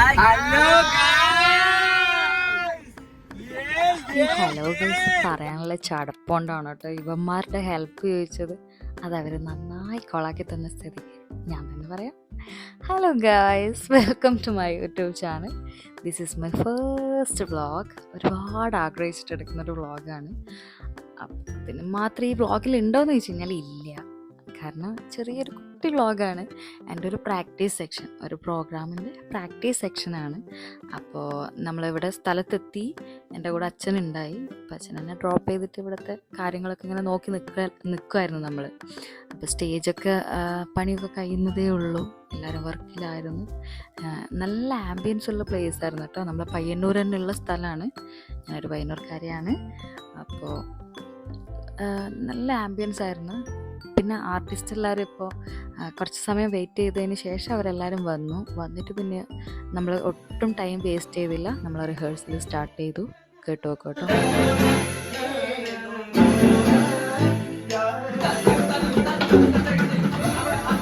Hello guys, പറയാനുള്ള ചടപ്പുകൊണ്ടാണ് കേട്ടോ ഇവന്മാരുടെ ഹെൽപ്പ് ചോദിച്ചത്. അതവർ നന്നായി കൊളാക്കി തന്ന സ്ഥിതിക്ക് ഞാൻ തന്നെ പറയാം. Hello guys, welcome to my YouTube channel. This is my first vlog. ഒരുപാട് ആഗ്രഹിച്ചിട്ടെടുക്കുന്നൊരു വ്ളോഗാണ്. അതിന് മാത്രം ഈ വ്ളോഗിൽ ഉണ്ടോയെന്ന് ചോദിച്ചു കഴിഞ്ഞാൽ ഇല്ല. കാരണം ചെറിയൊരു കുട്ടി വ്ളോഗാണ്. എൻ്റെ ഒരു പ്രാക്ടീസ് സെക്ഷൻ, ഒരു പ്രോഗ്രാമിൻ്റെ പ്രാക്ടീസ് സെക്ഷനാണ്. അപ്പോൾ നമ്മളിവിടെ സ്ഥലത്തെത്തി. എൻ്റെ കൂടെ അച്ഛനുണ്ടായി. അപ്പോൾ അച്ഛൻ എന്നെ ഡ്രോപ്പ് ചെയ്തിട്ട് ഇവിടുത്തെ കാര്യങ്ങളൊക്കെ ഇങ്ങനെ നോക്കി നിൽക്കുമായിരുന്നു നമ്മൾ. അപ്പോൾ സ്റ്റേജൊക്കെ പണിയൊക്കെ കഴിയുന്നതേ ഉള്ളൂ. എല്ലാവരും വർക്കിലായിരുന്നു. നല്ല ആംബിയൻസ് ഉള്ള പ്ലേസ് ആയിരുന്നു കേട്ടോ. നമ്മളെ പയ്യന്നൂർ തന്നെയുള്ള സ്ഥലമാണ്. ഞാനൊരു പയ്യന്നൂർക്കാരിയാണ്. അപ്പോൾ നല്ല ആംബിയൻസ് ആയിരുന്നു. പിന്നെ ആർട്ടിസ്റ്റ് എല്ലാവരും ഇപ്പോൾ കുറച്ച് സമയം വെയിറ്റ് ചെയ്തതിന് ശേഷം അവരെല്ലാവരും വന്നിട്ട് പിന്നെ നമ്മൾ ഒട്ടും ടൈം വേസ്റ്റ് ചെയ്തില്ല. നമ്മൾ റിഹേഴ്സൽ സ്റ്റാർട്ട് ചെയ്തു. കേട്ടോ.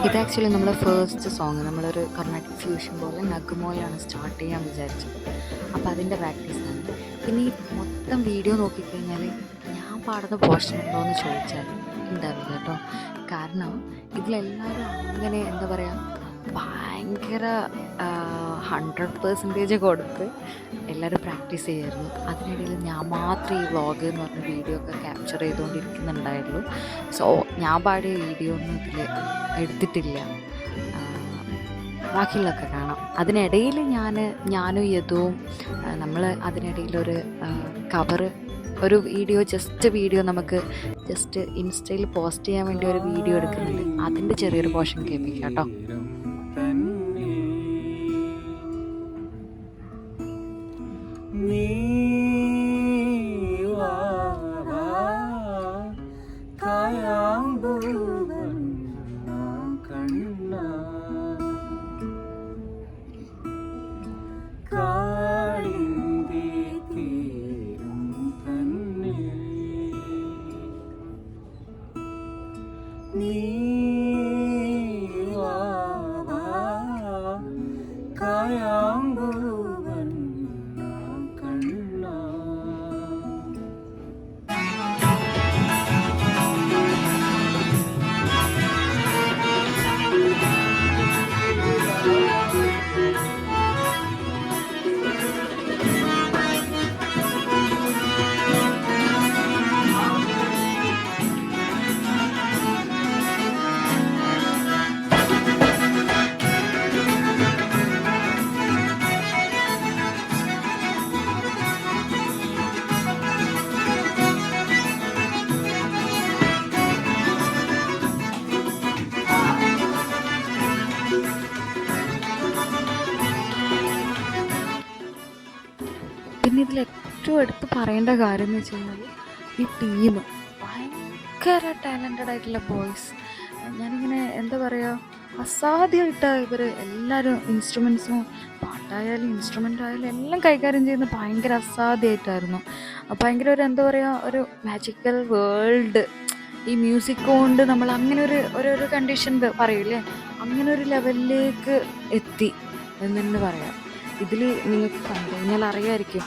ഇത് ആക്ച്വലി നമ്മുടെ ഫസ്റ്റ് സോങ്. നമ്മളൊരു കർണാട്ടിക് ഫ്യൂഷൻ പോലെ നഗ്മോയിലാണ് സ്റ്റാർട്ട് ചെയ്യാൻ വിചാരിച്ചത്. അപ്പോൾ അതിൻ്റെ പ്രാക്ടീസാണ്. പിന്നെ ഈ മൊത്തം വീഡിയോ നോക്കിക്കഴിഞ്ഞാൽ ഞാൻ പാടുന്ന പോർഷൻ ഉണ്ടോ എന്ന് ചോദിച്ചാൽ ഉണ്ടാവില്ല കേട്ടോ. കാരണം ഇതിലെല്ലാവരും അങ്ങനെ എന്താ പറയുക, ഭയങ്കര 100% കൊടുത്ത് എല്ലാവരും പ്രാക്ടീസ് ചെയ്യായിരുന്നു. അതിനിടയിൽ ഞാൻ മാത്രം ഈ വ്ളോഗ് എന്ന് പറഞ്ഞ വീഡിയോ ഒക്കെ ക്യാപ്ചർ ചെയ്തുകൊണ്ടിരിക്കുന്നുണ്ടായുള്ളൂ. സോ ഞാൻ പാടിയ വീഡിയോ ഒന്നും ഇതിൽ എടുത്തിട്ടില്ല. ബാക്കിയുള്ളതൊക്കെ കാണാം. അതിനിടയിൽ ഞാനും യദുവും നമ്മൾ അതിനിടയിലൊരു ഒരു വീഡിയോ നമുക്ക് ജസ്റ്റ് ഇൻസ്റ്റയിൽ പോസ്റ്റ് ചെയ്യാൻ വേണ്ടി ഒരു വീഡിയോ എടുക്കുന്നുണ്ട്. അതിൻ്റെ ചെറിയൊരു പോർഷൻ കേൾപ്പിക്കാം കേട്ടോ. പിന്നെ ഇതിൽ ഏറ്റവും എടുത്ത് പറയേണ്ട കാര്യം എന്ന് വെച്ച് കഴിഞ്ഞാൽ ഈ ടീം ഭയങ്കര ടാലൻറ്റഡ് ആയിട്ടുള്ള ബോയ്സ്. ഞാനിങ്ങനെ എന്താ പറയുക, അസാധ്യമായിട്ടാണ് ഇവർ എല്ലാവരും ഇൻസ്ട്രുമെൻസും, പാട്ടായാലും ഇൻസ്ട്രുമെൻ്റ് ആയാലും എല്ലാം കൈകാര്യം ചെയ്യുന്നത് ഭയങ്കര അസാധ്യമായിട്ടായിരുന്നു. ഭയങ്കര ഒരു എന്താ പറയുക, ഒരു മാജിക്കൽ വേൾഡ്. ഈ മ്യൂസിക് കൊണ്ട് നമ്മൾ അങ്ങനെ ഒരു കണ്ടീഷൻ പറയില്ലേ, അങ്ങനെ ഒരു ലെവലിലേക്ക് എത്തി എന്ന് തന്നെ പറയാം. ഇതിൽ നിങ്ങൾക്ക് കണ്ടു കഴിഞ്ഞാൽ അറിയാമായിരിക്കും.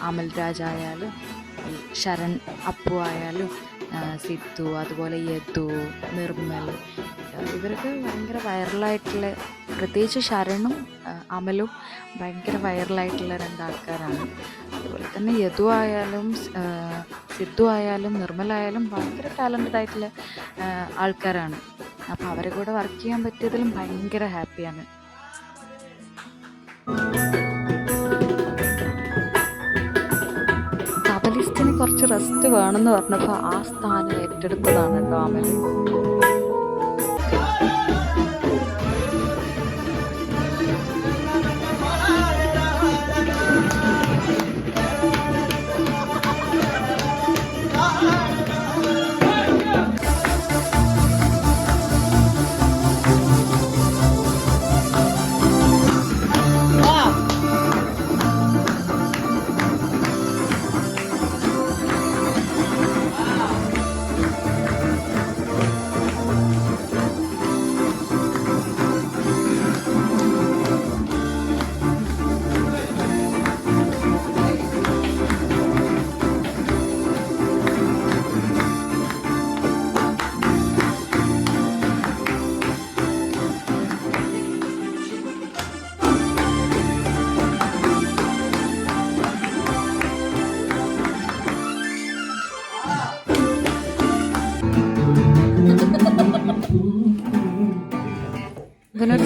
അമൽ രാജ് ആയാലും ശരൺ അപ്പു ആയാലും സിദ്ധു, അതുപോലെ യദു, നിർമ്മൽ, ഇവരൊക്കെ ഭയങ്കര വൈറലായിട്ടുള്ള, പ്രത്യേകിച്ച് ശരണും അമലും ഭയങ്കര വൈറലായിട്ടുള്ള രണ്ടാൾക്കാരാണ്. അതുപോലെ തന്നെ യദു ആയാലും സിദ്ധു ആയാലും നിർമ്മലായാലും ഭയങ്കര ടാലൻറ്റഡ് ആയിട്ടുള്ള ആൾക്കാരാണ്. അപ്പോൾ അവരെ കൂടെ വർക്ക് ചെയ്യാൻ പറ്റിയതിലും ഭയങ്കര ഹാപ്പിയാണ്. തബലിസ്റ്റിന് കുറച്ച് റെസ്റ്റ് വേണമെന്ന് പറഞ്ഞപ്പോൾ ആ സ്ഥാനം ഏറ്റെടുത്തതാണ് കേട്ടോ അമൽ.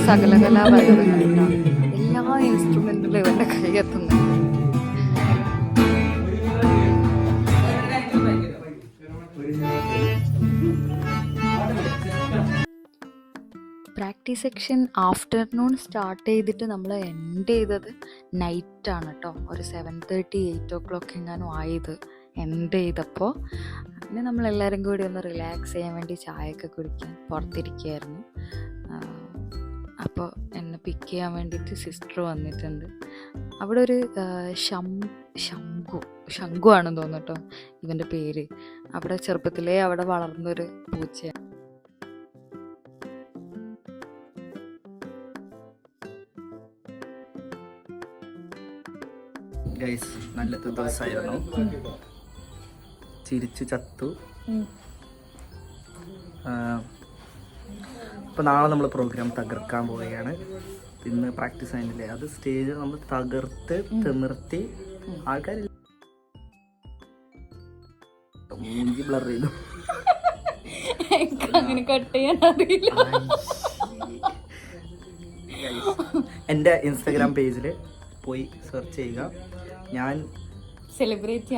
സകലകലാ വല്ലഭനാണ്. എല്ലാ ഇൻസ്ട്രുമെന്റിലും ഇവന്റെ കൈ എത്തുന്നുണ്ട്. പ്രാക്ടീസ് സെക്ഷൻ ആഫ്റ്റർനൂൺ സ്റ്റാർട്ട് ചെയ്തിട്ട് നമ്മൾ എൻഡ് ചെയ്തത് നൈറ്റാണ് കേട്ടോ. ഒരു 7:30 8 o'clock എങ്ങാനും ആയത് എൻഡ് ചെയ്തപ്പോൾ. അങ്ങനെ നമ്മളെല്ലാവരും കൂടി ഒന്ന് റിലാക്സ് ചെയ്യാൻ വേണ്ടി ചായയൊക്കെ കുടിക്കാൻ പുറത്തിരിക്കുകയായിരുന്നു. അപ്പോൾ എന്നെ പിക്ക് ചെയ്യാൻ വേണ്ടിയിട്ട് സിസ്റ്റർ വന്നിട്ടുണ്ട്. അവിടെ ഒരു ശംഖു ആണെന്ന് തോന്നുന്നു കേട്ടോ ഇവൻ്റെ പേര്. അവിടെ ചെറുപ്പത്തിലേ അവിടെ വളർന്നൊരു പൂച്ചയാണ്. ഗൈസ് നല്ലൊരു ദിവസമായിരുന്നു. ചിരിച്ചു ചത്തു. അപ്പോൾ നാളെ നമ്മൾ പ്രോഗ്രാം തകർക്കാൻ പോവുകയാണ്. ഇന്ന് പ്രാക്ടീസ് ആയില്ലേ, അത് സ്റ്റേജ് നമ്മൾ തകർത്ത് തിമിർത്തി ആൾക്കാർ മൂഞ്ചി ബ്ലർ ചെയ്തു. എൻ്റെ ഇൻസ്റ്റാഗ്രാം പേജിൽ പോയി സെർച്ച് ചെയ്യുക. ഞാൻ സെലിബ്രിറ്റി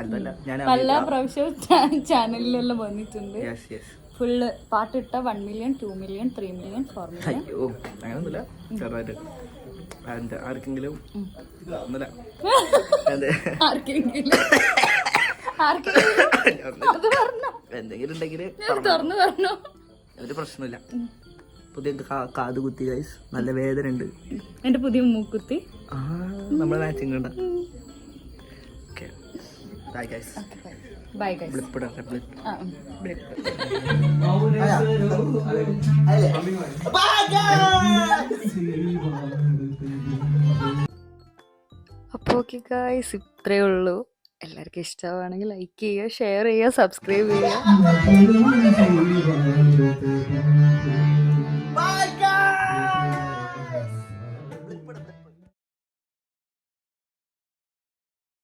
അല്ലല്ല, ഞാൻ പല പ്രൊഫഷണൽ ചാനലിലെല്ലാം വന്നിട്ടുണ്ട്. ഫുള്ള് പാട്ടിട്ട 1 million 2 million 3 million 4 million. അയ്യോ അങ്ങനൊന്നുമില്ല, ചെറുതായിട്ട് ആർക്കെങ്കിലും ഒന്നുമില്ല, എന്തെങ്കിലും ഉണ്ടെങ്കിൽ ഒരു പ്രശ്നമില്ല. പുതിയ കാത് കുത്തി ഗൈസ്, നല്ല വേദന ഉണ്ട്. എന്റെ പുതിയ മൂക്കുത്തി നമ്മളെ മാച്ചിങ് ഉണ്ട്. Okay bye guys. Bye guys. Bleep ഇടട്ടെ, ബ്ലിപ്പ്. അപ്പോൾ ഓക്കെ ഗൈസ്, ഇത്രയേ ഉള്ളൂ. എല്ലാവർക്കും ഇഷ്ടമാണെങ്കിൽ ലൈക്ക് ചെയ്യുക, ഷെയർ ചെയ്യുക, സബ്സ്ക്രൈബ് ചെയ്യുക.